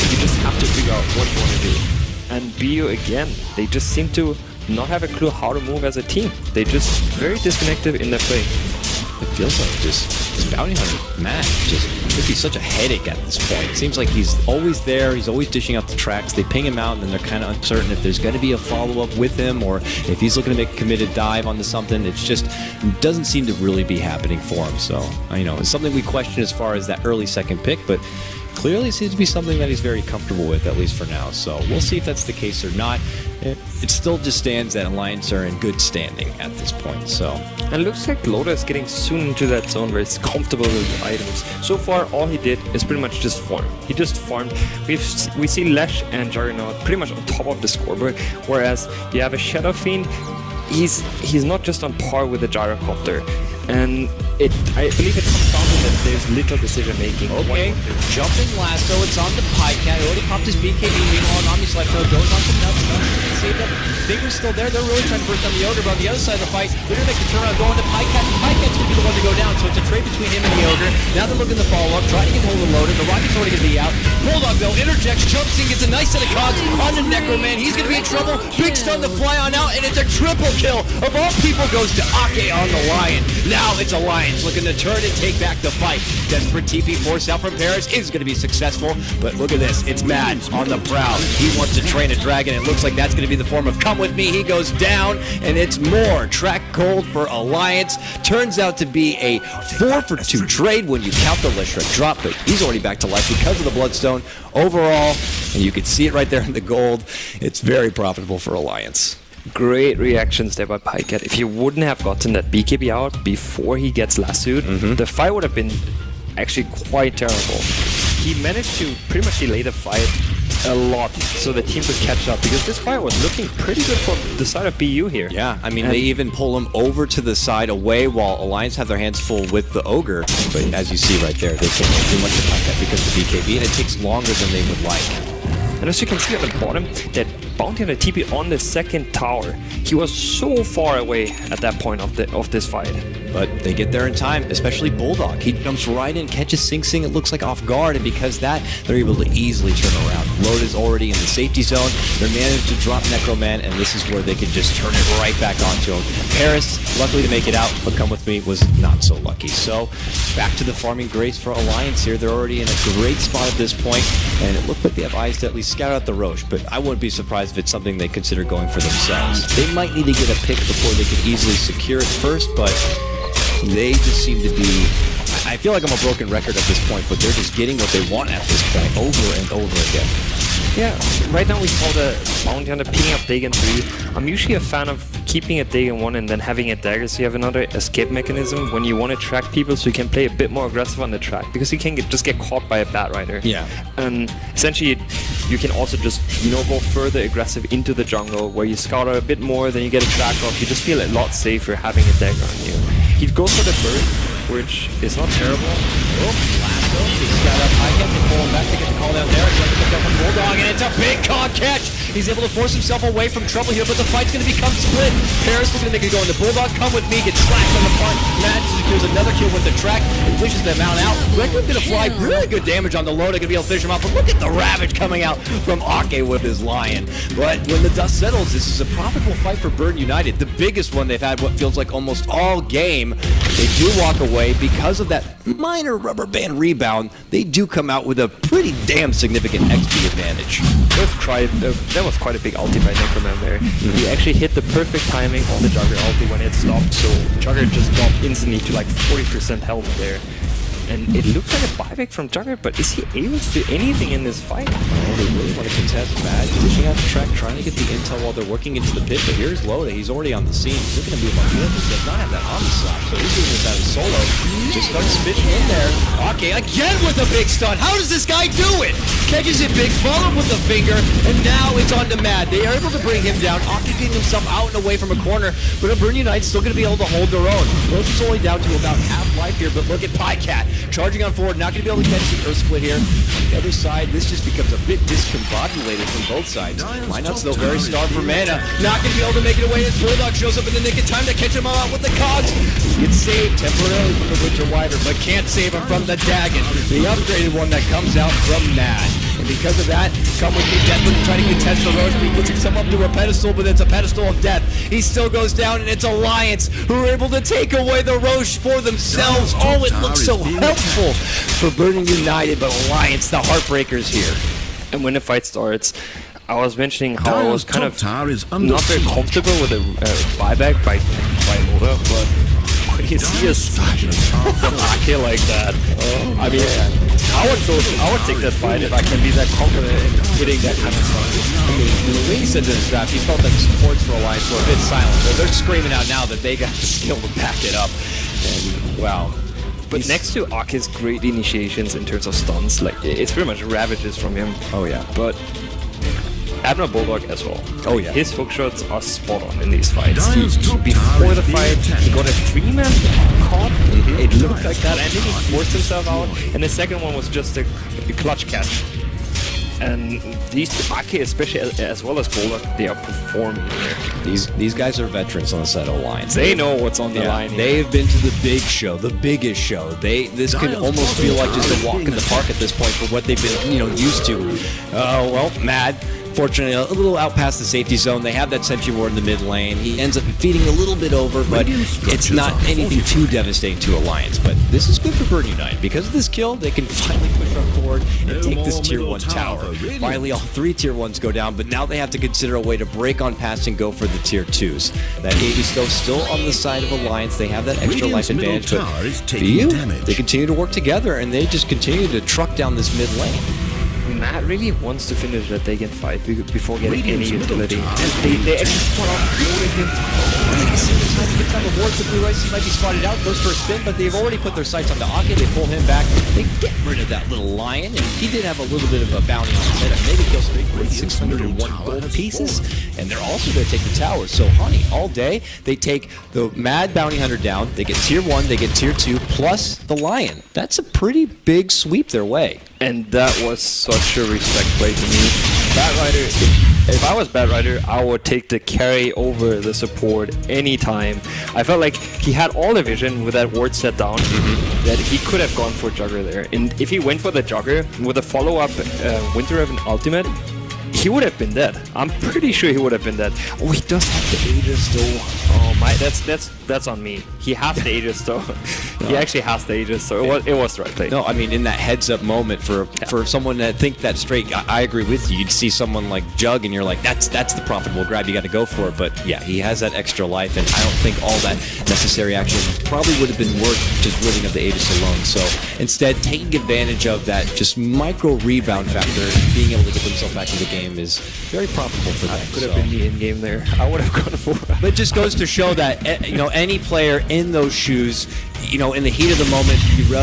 out what you want to do. And BU again, they just seem to not have a clue how to move as a team. They just very disconnected in their play.
It feels like just this bounty hunter, Matt, just could be such a headache at this point. It seems like he's always there, he's always dishing out the tracks. They ping him out and then they're kind of uncertain if there's going to be a follow-up with him or if he's looking to make a committed dive onto something. It's just doesn't seem to really be happening for him. So, it's something we question as far as that early second pick, but clearly seems to be something that he's very comfortable with, at least for now. So we'll see if that's the case or not. It still just stands that Alliance are in good standing at this point. So,
and it looks like Loda is getting soon into that zone where he's comfortable with items. So far, all he did is pretty much just farm. He just farmed. We see Lesh and Juggernaut pretty much on top of the scoreboard, whereas you have a Shadow Fiend. He's not just on par with the Gyrocopter. And I believe it comes down to that there's little decision making.
Okay, jumping lasso, it's on the Pycat. He already popped his BKB. Meanwhile, Nami's left goes on to nuts. Saved up. Finger's still there. They're really trying to burst down the Ogre, but on the other side of the fight, they're going to make the turnaround going to Pycat. Pycat's going to be the one to go down, so it's a trade between him and the Ogre. Now they're looking to follow up, trying to get hold of Loda. The Rocket's already going to be out. Bulldog, though, interjects, jumps in, gets a nice set of cogs on the Necroman. He's going to be in trouble. Big stun to fly on out, and it's a triple kill. Of all people goes to Ake on the Lion. Now it's Alliance looking to turn and take back the fight. Desperate TP force out from Paris is going to be successful, but look at this. It's Mad on the prowl. He wants to train a dragon. It looks like that's going to be the form of come with me. He goes down, and it's more track gold for Alliance. Turns out to be a 4-for-2 trade when you count the Lishra drop, but he's already back to life because of the Bloodstone. Overall, and you can see it right there in the gold, it's very profitable for Alliance.
Great reactions there by Pycat. If he wouldn't have gotten that BKB out before he gets lassoed, the fight would have been actually quite terrible. He managed to pretty much delay the fight a lot so the team could catch up, because this fight was looking pretty good for the side of BU here.
Yeah, I mean, they even pull him over to the side away while Alliance have their hands full with the Ogre. But as you see right there, they can't do much about that because of the BKB, and it takes longer than they would like.
And as you can see at the bottom, that Bounty on the TP on the second tower, he was so far away at that point of this fight.
But they get there in time, especially Bulldog. He jumps right in, catches Sing Sing, it looks like off guard, and because of that, they're able to easily turn around. Loda's already in the safety zone. They're managed to drop Necroman, and this is where they can just turn it right back onto him. Paris, luckily to make it out, but Come With Me was not so lucky. So, back to the farming grace for Alliance here. They're already in a great spot at this point, and it looks like they have eyes to at least scout out the Roche, but I wouldn't be surprised if it's something they consider going for themselves. They might need to get a pick before they can easily secure it first, but they just seem to be... I feel like I'm a broken record at this point, but they're just getting what they want at this point over and over again.
Yeah, right now we saw the Bounty Hunter picking up Dagon 3. I'm usually a fan of keeping a Dagon 1 and then having a dagger so you have another escape mechanism when you want to track people, so you can play a bit more aggressive on the track, because you can just get caught by a Bat Rider.
Yeah.
And essentially you can also just, go further aggressive into the jungle where you scout out a bit more, then you get a track off. You just feel a lot safer having a dagger on you. He goes for the bird, which is not terrible.
Lasso, he's got up high catch and pull him back to get the call down there. He's going to pick up a Bulldog, and it's a big con catch. He's able to force himself away from trouble here, but the fight's going to become split. Paris looking to make it go in. The Bulldog, Come With Me, gets slacked on the front. Matt secures another kill with the track and pushes them out. Redwood's going to fly really good damage on the Loda, going to be able to finish him off. But look at the ravage coming out from Ake with his Lion. But when the dust settles, this is a profitable fight for Burn United. The biggest one they've had what feels like almost all game. They do walk away because of that minor rubber band rebound. They do come out with a pretty damn significant XP advantage.
That was quite a big ulti by Necroman there. He actually hit the perfect timing on the Jugger ulti when it stopped, so Jugger just dropped instantly to like 40% health there. And it looks like a buyback from Jugger, but is he able to do anything in this fight?
Oh, they really want to contest Mad, dishing out the track, trying to get the intel while they're working into the pit, but here's Loda. He's already on the scene. He's looking to move on here. He does not have that on the slap, so he's doing this out of solo. Just starts spitting in there. Okay, again with a big stun. How does this guy do it? Catches it big, followed with the finger, and now it's on to Mad. They are able to bring him down. Aki getting himself out and away from a corner, but Burn United's still going to be able to hold their own. Roche is only down to about half life here, but look at Pycat charging on forward, not going to be able to catch the Earth Split here. On the other side, this just becomes a bit discombobulated from both sides. Lineup's though very starved for mana. Not going to be able to make it away as Bulldog shows up in the nick of time to catch him all out with the cogs. Gets saved temporarily from the Winter Wyvern, but can't save him from the Dagon, the upgraded one that comes out from Mad. And because of that, Come With Me desperately trying to contest the Roche, but he puts himself up to a pedestal, but it's a pedestal of death. He still goes down, and it's Alliance who are able to take away the Roche for themselves. Oh, it looks so helpful for Burning United, but Alliance, the Heartbreakers here.
And when the fight starts, I was mentioning how I was kind of not very comfortable with a buyback by Loda, but when you see a stun from Ake like that, I mean, I would take that fight if I can be that confident in hitting that kind of stun.
I mean, when he said this draft, he felt that supports for Alliance were a bit silent. They're screaming out now that they got the skill to back it up. And wow.
But next to Ake's great initiations in terms of stuns, like it's pretty much ravages from him.
Oh yeah.
But Admiral Bulldog as well.
Oh yeah.
His hook shots are spot on in these fights. Before the fight, he got a 3-man caught. It looked like that, and then he forced himself out. And the second one was just a clutch catch. And these two, Ake especially as well as Bulldog, they are performing here.
These guys are veterans on the side of Alliance.
They know what's on the line.
They've been to the big show, the biggest show. This could almost feel like just a walk in the park at this point for what they've been, used to. Well, Mad. Fortunately, a little out past the safety zone. They have that sentry ward in the mid lane. He ends up feeding a little bit over, but it's not anything too devastating to Alliance. But this is good for Burn United. Because of this kill, they can finally push up forward and take this tier 1 tower. Finally, all 3 tier 1s go down, but now they have to consider a way to break on past and go for the tier 2s. That AD still on the side of Alliance. They have that extra life advantage, but BU, they continue to work together, and they just continue to truck down this mid lane.
Matt really wants to finish that Dagon fight before getting
Radiant's
any
middle
utility.
tower
And they actually spot off Loda against
Gets on the board, simply Rice might be spotted out, goes for a spin, but they've already put their sights on the Ake, they pull him back, they get rid of that little lion, and he did have a little bit of a bounty on his head, a mega kill streak with 601 gold pieces, and they're also going to take the tower. So Honey, all day, they take the Mad Bounty Hunter down, they get tier 1, they get tier 2, plus the lion. That's a pretty big sweep their way.
And that was such a respect play to me. Batrider, if I was Batrider, I would take the carry over the support anytime. I felt like he had all the vision with that ward set down that he could have gone for Jugger there. And if he went for the Jugger with a follow-up Winter Raven ultimate, he would have been dead. I'm pretty sure he would have been dead. Oh, he does have the Aegis though. Oh my, that's on me. He has the Aegis though. He actually has the Aegis, so it was the right play.
No, I mean, in that heads-up moment for someone that think that straight, I agree with you. You'd see someone like Jug, and you're like, that's the profitable grab. You got to go for it. But yeah, he has that extra life, and I don't think all that necessary action probably would have been worth just living up the Aegis alone. So instead, taking advantage of that just micro rebound factor, being able to get themselves back into the game is very profitable for them.
Could have been me in game there. I would have gone for it.
But it just goes to show that any player in those shoes, in the heat of the moment,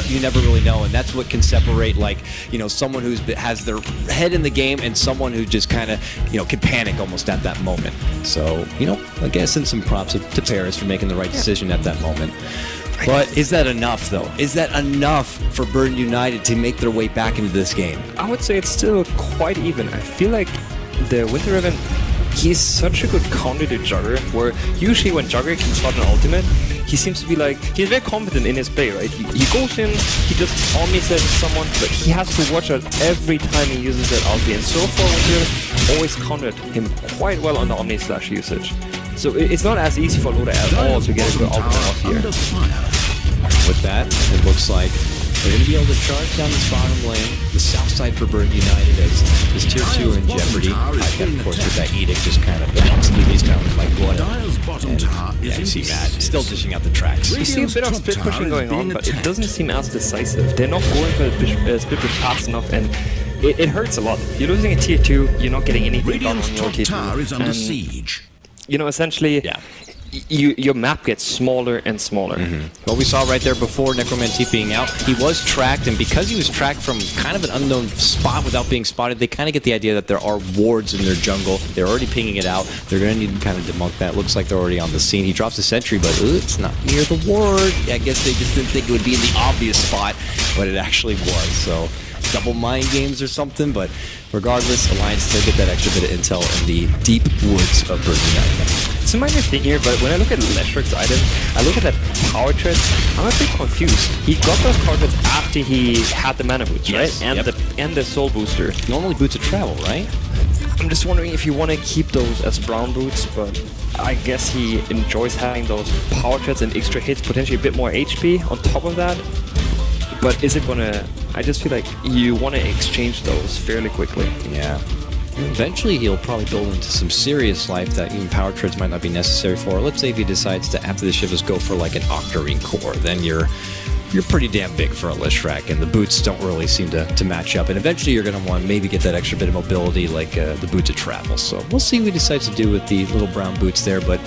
you never really know, and that's what can separate someone who has their head in the game and someone who just kind of can panic almost at that moment. So I guess and some props to Paris for making the right decision at that moment. But is that enough, though? Is that enough for Burden United to make their way back into this game?
I would say it's still quite even. I feel like the Winter Raven, he's such a good counter to Jugger, where usually when Jugger can start an ultimate, he seems to be he's very confident in his play, right? He goes in, he just omni-sets someone, but he has to watch out every time he uses that ulti. And so far, Winter Raven always countered him quite well on the omni-slash usage. So it's not as easy for Loda at all to get a good ultimate off here.
With that, it looks like they're going to be able to charge down this bottom lane. The south side for Burden United as tier 2 are in jeopardy. I've got, of course, with that edict just kind of walks through these towns like blood. And you see Matt still dishing out the tracks.
You see a bit of split pushing going on, but it doesn't seem as decisive. They're not going for the split push fast enough, and it hurts a lot. You're losing a tier 2, you're not getting anything done on your tier 2.
Is under siege.
Essentially, your map gets smaller and smaller.
What we saw right there before Necromancy being out, he was tracked, and because he was tracked from kind of an unknown spot without being spotted, they kind of get the idea that there are wards in their jungle. They're already pinging it out. They're going to need to kind of debunk that. Looks like they're already on the scene. He drops a sentry, but it's not near the ward. I guess they just didn't think it would be in the obvious spot, but it actually was. So double mind games or something, but regardless, Alliance still get that extra bit of intel in the deep woods of Burden United.
It's a minor thing here, but when I look at Leshrek's item, I look at that power treads, I'm a bit confused. He got those power treads after he had the mana boots, right? And the soul booster.
Normally boots of travel, right?
I'm just wondering if you want to keep those as brown boots, but I guess he enjoys having those power treads and extra hits, potentially a bit more HP on top of that. But is it gonna... I just feel like you want to exchange those fairly quickly.
Yeah. Eventually he'll probably build into some serious life that even power treads might not be necessary for. Let's say if he decides to, after the shift, go for like an Octarine core, then you're pretty damn big for a Leshrac, and the boots don't really seem to match up. And eventually you're going to want to maybe get that extra bit of mobility like the boots of travel. So we'll see what he decides to do with the little brown boots there, but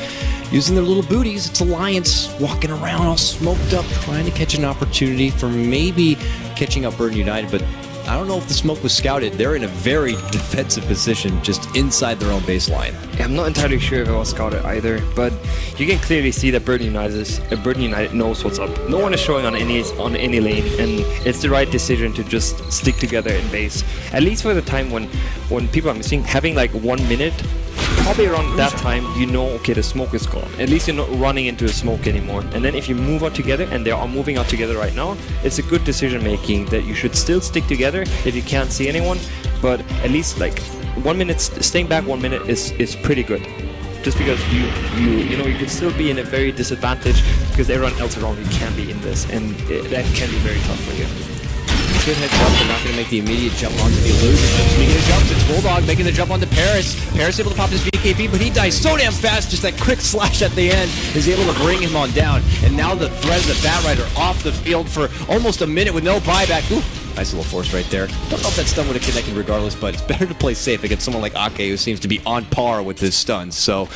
using their little booties, it's Alliance walking around all smoked up, trying to catch an opportunity for maybe catching up Burden United, but I don't know if the smoke was scouted. They're in a very defensive position just inside their own baseline.
Yeah, I'm not entirely sure if it was scouted either, but you can clearly see that Burden United knows what's up. No one is showing on any lane, and it's the right decision to just stick together in base. At least for the time when people are missing, having like 1 minute, probably around that time, okay, the smoke is gone. At least you're not running into the smoke anymore. And then if you move out together, and they are moving out together right now, it's a good decision making that you should still stick together if you can't see anyone. But at least like 1 minute, staying back 1 minute is pretty good. Just because you could still be in a very disadvantage because everyone else around you can be in this, and that can be very tough for you.
Good heads up, they're not going to make the immediate jump onto the illusion. Speaking of jumps, it's Bulldog making the jump onto Paris. Paris able to pop his BKB, but he dies so damn fast. Just that quick slash at the end is able to bring him on down. And now the threat of the Batrider off the field for almost a minute with no buyback. Ooh, Nice little force right there. Don't know if that stun would have connected regardless, but it's better to play safe against someone like Ake, who seems to be on par with his stuns. So,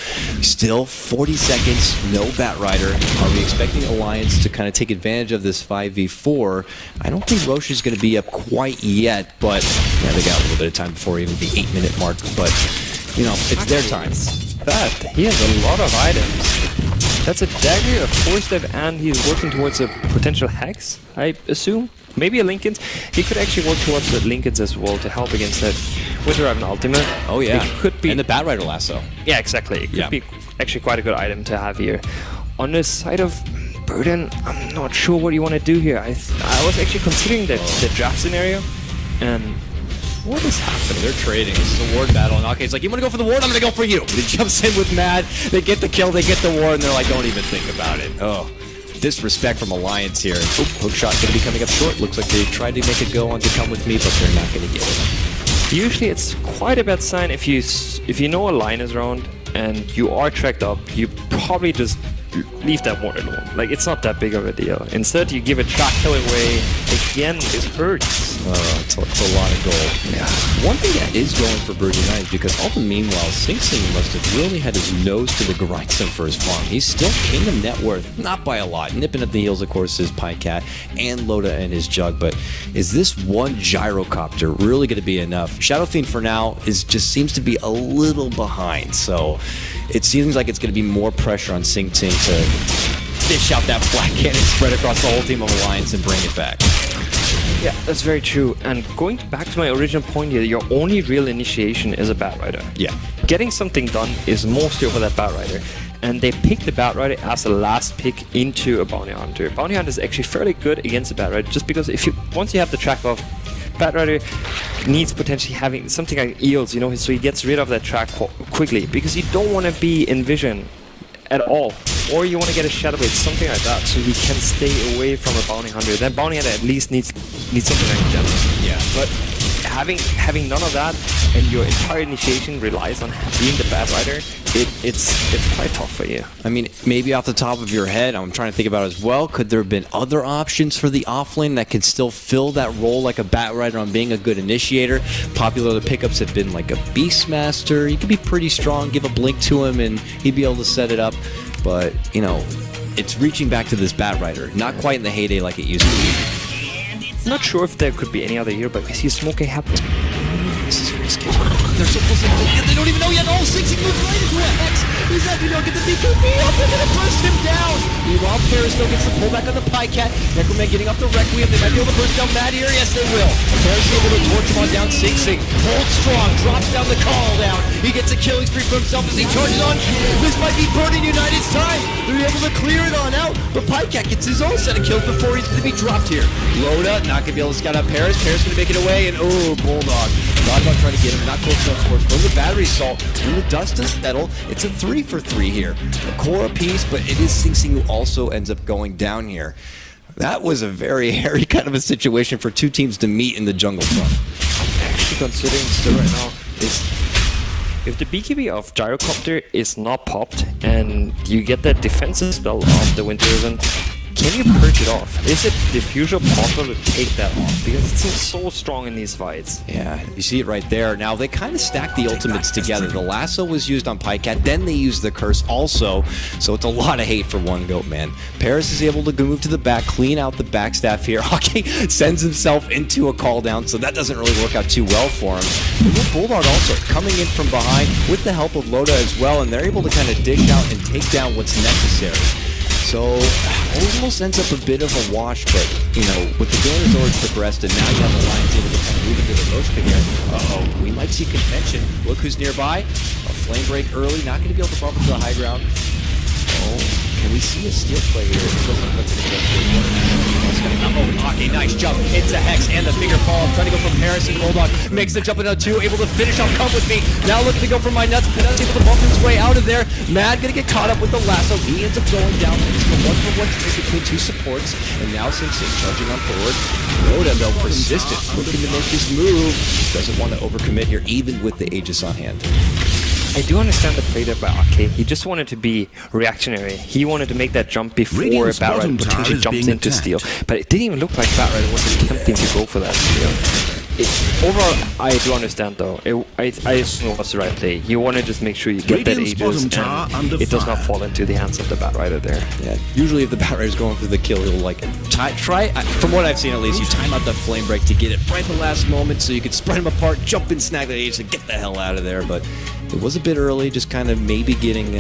still 40 seconds, no Bat Rider. Are we expecting Alliance to kind of take advantage of this 5v4? I don't think Roche is going to be up quite yet, but yeah, they got a little bit of time before even the 8-minute mark. But, you know, it's their time.
That he has a lot of items. That's a dagger, a force step, and he's working towards a potential hex, I assume. Maybe a Linken's. He could actually work towards the Linken's as well to help against that Winter Riven ultimate.
Oh yeah,
it could be.
And the Bat Rider lasso.
Yeah, exactly. It could be actually quite a good item to have here. On the side of Burden, I'm not sure what you want to do here. I was actually considering the draft scenario, and what is happening?
They're trading. This is a ward battle, and Ake's like, you want to go for the ward? I'm going to go for you. But he jumps in with Mad. They get the kill, they get the ward, and they're like, don't even think about it. Oh, disrespect from Alliance here. Oop, hook shot going to be coming up short. Looks like they tried to make it go on to come with me, but they're not going to get it.
Usually it's quite a bad sign if you know a line is around and you are tracked up, you probably just leave that ward alone. Like, it's not that big of a deal. Instead, you give a track kill away. Again, it hurts.
It's a lot of gold.
Yeah.
One thing that is going for Birdie Knight is because all the meanwhile, Sing Sing must have really had his nose to the grindstone for his farm. He's still king of net worth, not by a lot. Nipping at the heels, of course, is Pycat and Loda and his Jug. But is this one gyrocopter really going to be enough? Shadow Fiend for now just seems to be a little behind. So it seems like it's going to be more pressure on Sing Sing to dish out that flat cannon spread across the whole team of Alliance and bring it back.
Yeah, that's very true. And going back to my original point here, your only real initiation is a Bat Rider.
Yeah.
Getting something done is mostly over that Bat Rider. And they picked the Bat Rider as the last pick into a Bounty Hunter. Bounty Hunter is actually fairly good against the Bat Rider, just because once you have the track off, Bat Rider needs potentially having something like Eels, you know, so he gets rid of that track quickly, because you don't want to be in vision at all. Or you want to get a Shadow Blade, something like that, so he can stay away from a Bounty Hunter. Then Bounty Hunter at least needs something like that.
Yeah.
But having none of that, and your entire initiation relies on being the Bat Rider, it's quite tough for you.
I mean, maybe off the top of your head, I'm trying to think about it as well, could there have been other options for the offlane that could still fill that role like a Bat Rider on being a good initiator? Popular pickups have been like a Beastmaster. He could be pretty strong, give a blink to him, and he'd be able to set it up. But, you know, it's reaching back to this Bat Rider. Not quite in the heyday like it used to be.
Not sure if there could be any other hero, but I see Smoking happen.
This is risky. They're so close to they don't even know yet. Oh, Sing Sing moves right into a Hex. He's not going to get the BKB. Oh, they're going to burst him down. Meanwhile, Paris still gets the pullback on the Pycat. Necroman getting off the Requiem. They might be able to burst down Mad here. Yes, they will. Paris is able to torch him on down. Sing Sing holds strong, drops down the call down. He gets a killing spree for himself as he charges on. This might be Burning United's time. They're able to clear it on out, but Pycat gets his own set of kills before he's going to be dropped here. Loda not going to be able to scout out Paris. Paris going to make it away, and oh, Bulldog. Thought about trying to get him, not close enough, of course. From the battery assault, when the dust does settle, it's a 3-for-3 here. A core apiece, but it is Sing Sing who also ends up going down here. That was a very hairy kind of a situation for two teams to meet in the jungle front.
Actually, considering still right now is if the BKB of Gyrocopter is not popped and you get that defensive spell of the Winter Riven, can you purge it off? Is it diffusal possible to take that off? Because it seems so strong in these fights.
Yeah, you see it right there. Now, they kind of stack the ultimates together. The lasso was used on Pycat, then they used the curse also, so it's a lot of hate for one goat, man. Paris is able to move to the back, clean out the backstaff here. Hockey sends himself into a call down, so that doesn't really work out too well for him. And then Bulldog also coming in from behind with the help of Loda as well, and they're able to kind of dish out and take down what's necessary. So, almost ends up a bit of a wash, but, you know, with the game has already progressed, and now you have the Lions able to kind of move into the Roche here. Uh-oh, we might see contention. Look who's nearby. A flame break early, not going to be able to bump into the high ground. Oh, can we see a steal play here? It doesn't look like it's okay, nice jump. It's a Hex and the finger fall. Trying to go from Paris and Bulldog. Makes the jump into 2, able to finish off Come With Me. Now looking to go for my nuts. Nuts able to bump his way out of there. Mad gonna get caught up with the lasso. He ends up going down. It's the 1-for-1 trade between two supports. And now Sing Sing charging on forward. Loda, though, persistent. Looking to make his move. Doesn't want to overcommit here, even with the Aegis on hand.
I do understand the play there by Arcade. He just wanted to be reactionary. He wanted to make that jump before
Radiant's
Batrider
bottom tower
potentially
is
jumps
being
into
attacked.
steal. But it didn't even look like Batrider was attempting to go for that steal. Overall, I do understand though. I assume it was the right play. You want to just make sure you get that
Radiant's
Aegis
bottom tower
and
under
it does not
fire.
fall into the hands of the Batrider there.
Yeah, usually if the Batrider's going for the kill, he'll like try. From what I've seen at least, you time out the flame break to get it right at the last moment, so you can spread them apart, jump and snag the Aegis, and get the hell out of there. But it was a bit early, just kind of maybe getting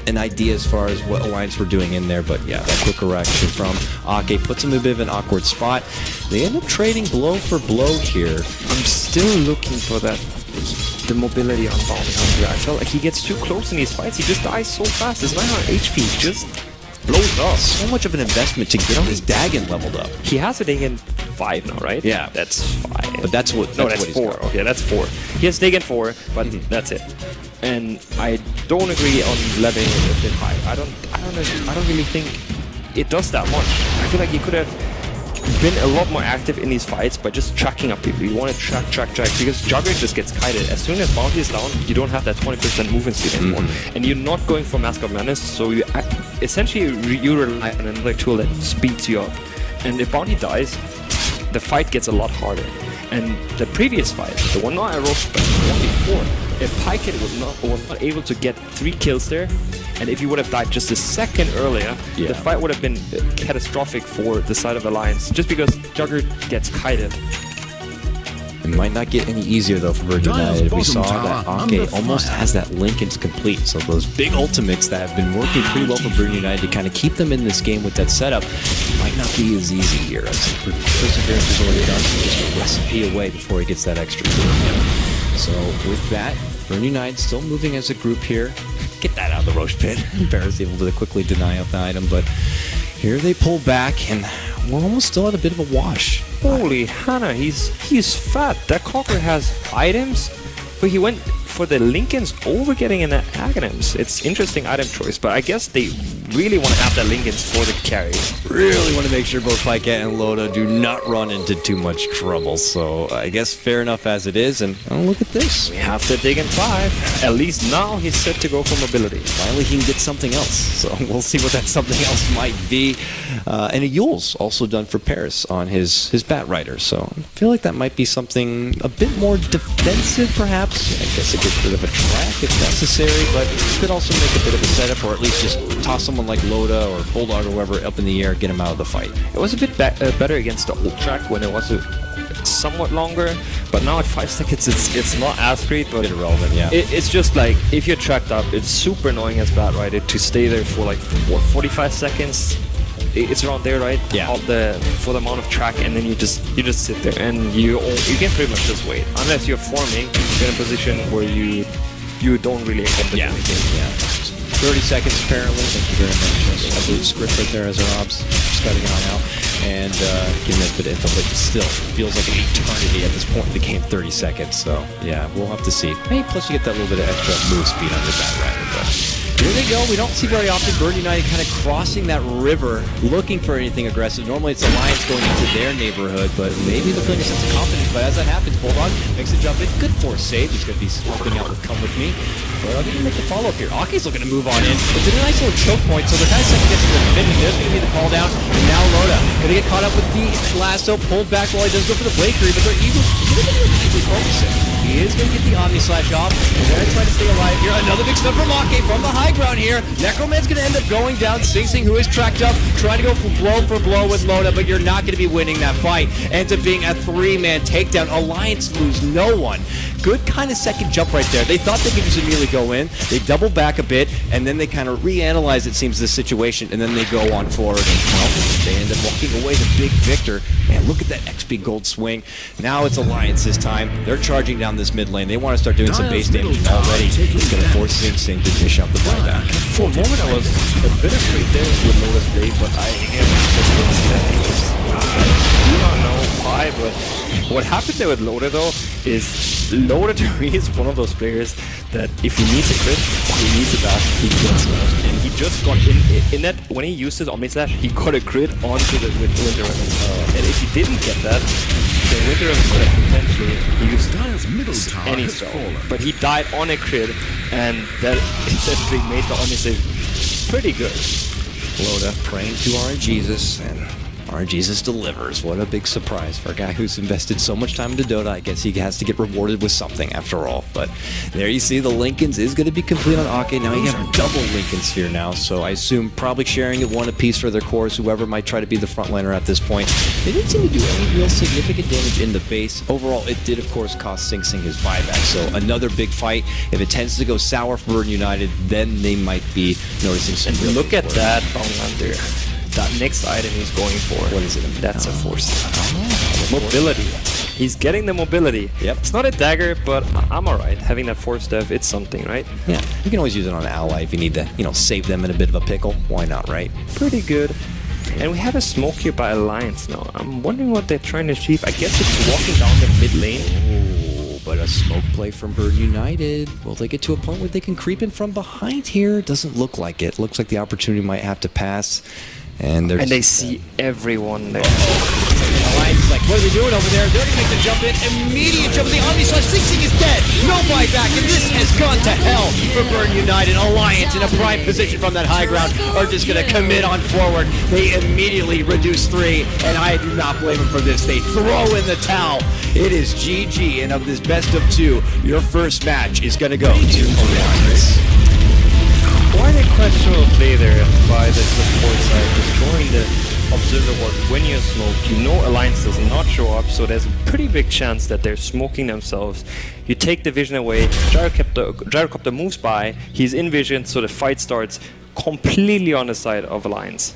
an idea as far as what Alliance were doing in there. But yeah, that quick correction from Ake puts him in a bit of an awkward spot. They end up trading blow for blow here.
I'm still looking for the mobility on Bounty Hunter. I felt like he gets too close in these fights. He just dies so fast. His 900 HP just blows up.
So much of an investment to get on his Dagon leveled up.
He has a Dagon 5 now, right?
Yeah.
That's 5.
But that's what.
No, that's
what
4. Okay, that's 4. He has Dagon 4, but that's it. And I don't agree on leveling it a bit high. I don't really think it does that much. I feel like he could have been a lot more active in these fights by just tracking up people. You want to track, because Juggernaut just gets kited. As soon as Bounty is down, you don't have that 20% movement speed anymore. And you're not going for Mask of Madness, so you essentially you rely on another tool that speeds you up. And if Bounty dies, the fight gets a lot harder. And the previous fight, the one I wrote, the one before, if Pykett was not able to get 3 kills there, and if he would have died just a second earlier, the fight would have been catastrophic for the side of Alliance, just because Juggernaut gets kited.
It might not get any easier though for Virgin
Dial's
United. We
bottom
saw
tower
that
under
Ake almost
fire.
has that Lincoln's complete. So those big ultimates that have been working pretty well for Virgin United to kind of keep them in this game with that setup might not be as easy here. I think Perseverance is already done, so just a recipe away before he gets that extra kill. So with that, Virgin United still moving as a group here. Get that out of the Roche pit. Barrett's able to quickly deny out the item, but here they pull back, and we're almost still at a bit of a wash.
Holy Hannah, he's fat. That Conqueror has items, but he went for the Lincolns over getting an Aghanims. It's interesting item choice, but I guess they really want to have that Lincolns for the carry.
Really want to make sure both Pykett and Loda do not run into too much trouble. So I guess fair enough as it is. And oh, look at this.
We have the Dagon 5. At least now he's set to go for mobility.
Finally, he can get something else. So we'll see what that something else might be. And a Yule's also done for Paris on his Batrider. So I feel like that might be something a bit more defensive, perhaps. I guess it gets rid of a track if necessary, but could also make a bit of a setup, or at least just toss someone like Loda or Bulldog or whoever up in the air, get him out of the fight.
It was a bit better against the old track when it was somewhat longer, but now at 5 seconds it's not as great, but
irrelevant, yeah.
It's just like, if you're tracked up, it's super annoying as Batrider to stay there for like 45 seconds. It's around there, right?
Yeah.
For the amount of track, and then you just sit there and you can pretty much just wait unless you're forming. You're in a position where you don't really expect to do anything.
Yeah. 30 seconds apparently. Thank you very much. I believe script right there as our obs. Just cutting on out and giving it a bit of info, but still feels like an eternity at this point in the game. 30 seconds. So yeah, we'll have to see. Hey, plus you get that little bit of extra move speed under that rider, but here they go. We don't see very often Virgin United kind of crossing that river, looking for anything aggressive. Normally it's Alliance going into their neighborhood, but maybe they're feeling a sense of confidence. But as that happens, Bulldog makes a jump in. Good force save. He's going to be helping out with Come With Me. But I'll make the follow-up here. Ake's looking to move on in. It's a nice little choke point, so they're kind of second guessing their commitment. There's going to be the call down, and now Loda going to get caught up with the lasso, pulled back while he does go for the blade creep, but they're easily focusing. He is going to get the Omni Slash off, and they're going to try to stay alive here. Another big step from Ake from the high ground here. Necroman's going to end up going down. Sing Sing, who is tracked up, trying to go for blow with Loda, but you're not going to be winning that fight. Ends up being a 3-man takedown. Alliance lose no one. Good kind of second jump right there. They thought they could just immediately go in. They double back a bit, and then they kind of reanalyze, it seems, this situation, and then they go on forward, and well, they end up walking away the big victor. Man, look at that XP gold swing. Now it's Alliance's time. They're charging down this mid lane. They want to start doing some base damage already. It's going to force Sing Sing to dish out the buyback.
For a moment I was a bit afraid there with Loda's blade, but I do not know. die, but what happened there with Loda though is Loda to me is one of those players that if he needs a crit, he needs a dash, he gets it. And he just got in that, when he used his Omni Slash, he got a crit onto the Winter Weapon. And if he didn't get that, the Winter Weapon could have potentially used
Dire's middle tower
any
has
spell.
fallen.
But he died on a crit, and that essentially made the Omni save pretty good.
Loda praying to our Jesus, and our Jesus delivers. What a big surprise for a guy who's invested so much time into Dota. I guess he has to get rewarded with something after all. But there you see the Lincolns is going to be complete on Ake. Now you have double Lincoln Sphere now, so I assume probably sharing it one apiece for their cores, whoever might try to be the frontliner at this point. They didn't seem to do any real significant damage in the base. Overall, it did, of course, cost Sing Sing his buyback, so another big fight. If it tends to go sour for Burden United, then they might be noticing some real
Look at
big
that Bounty Hunter. That next item he's going for.
What is it?
That's a force. Mobility. He's getting the mobility.
Yep.
It's not a dagger, but I'm alright. Having that force dev, it's something, right?
Yeah, you can always use it on an ally if you need to, save them in a bit of a pickle. Why not, right?
Pretty good. And we have a smoke here by Alliance now. I'm wondering what they're trying to achieve. I guess it's walking down the mid lane.
Oh, but a smoke play from Bird United. Will they get to a point where they can creep in from behind here? Doesn't look like it. Looks like the opportunity might have to pass. And
they see everyone there.
Alliance is like, what are they doing over there? They're going to make the jump in. Immediate jump in the Omni Slash. Sing Sing is dead. No buyback. And this has gone to hell for Burn United. Alliance in a prime position from that high ground are just going to commit on forward. They immediately reduce 3. And I do not blame them for this. They throw in the towel. It is GG. And of this best of 2, your first match is going to go to Alliance.
Quite a questionable play there by the support side, destroying the observer ward when you're smoked. You know Alliance does not show up, so there's a pretty big chance that they're smoking themselves. You take the vision away, Gyrocopter moves by, he's in vision, so the fight starts completely on the side of Alliance.